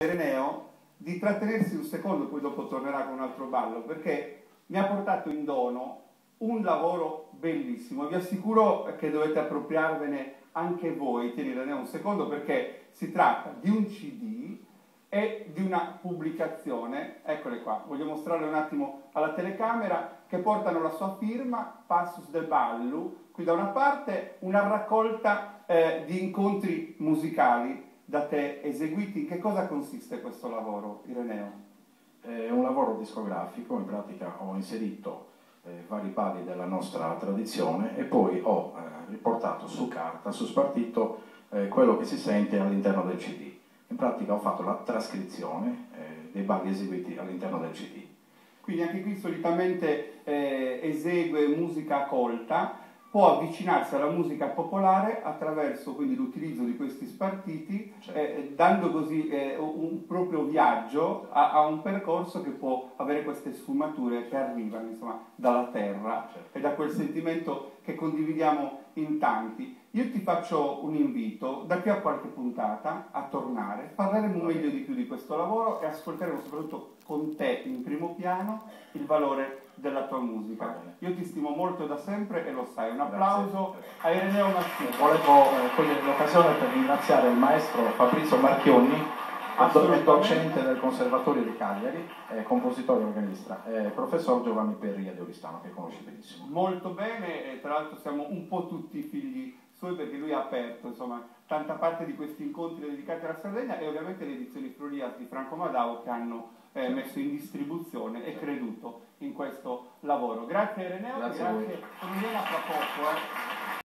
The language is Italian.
Ireneo di trattenersi un secondo, poi dopo tornerà con un altro ballo, perché mi ha portato in dono un lavoro bellissimo. Vi assicuro che dovete appropriarvene anche voi. Tieni Ireneo un secondo, perché si tratta di un CD e di una pubblicazione, eccole qua, voglio mostrarle un attimo alla telecamera, che portano la sua firma, Passus del Ballo. Qui da una parte una raccolta di incontri musicali da te eseguiti. In che cosa consiste questo lavoro, Ireneo? È un lavoro discografico. In pratica ho inserito vari pali della nostra tradizione e poi ho riportato su carta, su spartito, quello che si sente all'interno del CD. In pratica ho fatto la trascrizione dei balli eseguiti all'interno del CD. Quindi anche qui solitamente esegue musica colta, può avvicinarsi alla musica popolare attraverso quindi l'utilizzo di questi spartiti, certo, dando così un proprio viaggio a un percorso che può avere queste sfumature che arrivano, insomma, dalla terra, certo, e da quel sentimento che condividiamo in tanti. Io ti faccio un invito, da qui a qualche puntata, a tornare, parleremo meglio di più di questo lavoro e ascolteremo soprattutto con te in primo piano il valore della tua musica. Io ti stimo molto da sempre e lo sai. Un applauso a Ireneo Massimo. Volevo cogliere l'occasione per ringraziare il maestro Fabrizio Marchionni, docente del Conservatorio di Cagliari, compositore e organista, professor Giovanni Perria di Oristano, che conosci benissimo. Molto bene, e tra l'altro siamo un po' tutti figli suoi, perché lui ha aperto, insomma, tanta parte di questi incontri dedicati alla Sardegna, e ovviamente le edizioni Frulias di Franco Madao, che hanno messo in distribuzione e creduto in questo lavoro. Grazie Ireneo, grazie. Sono fra poco.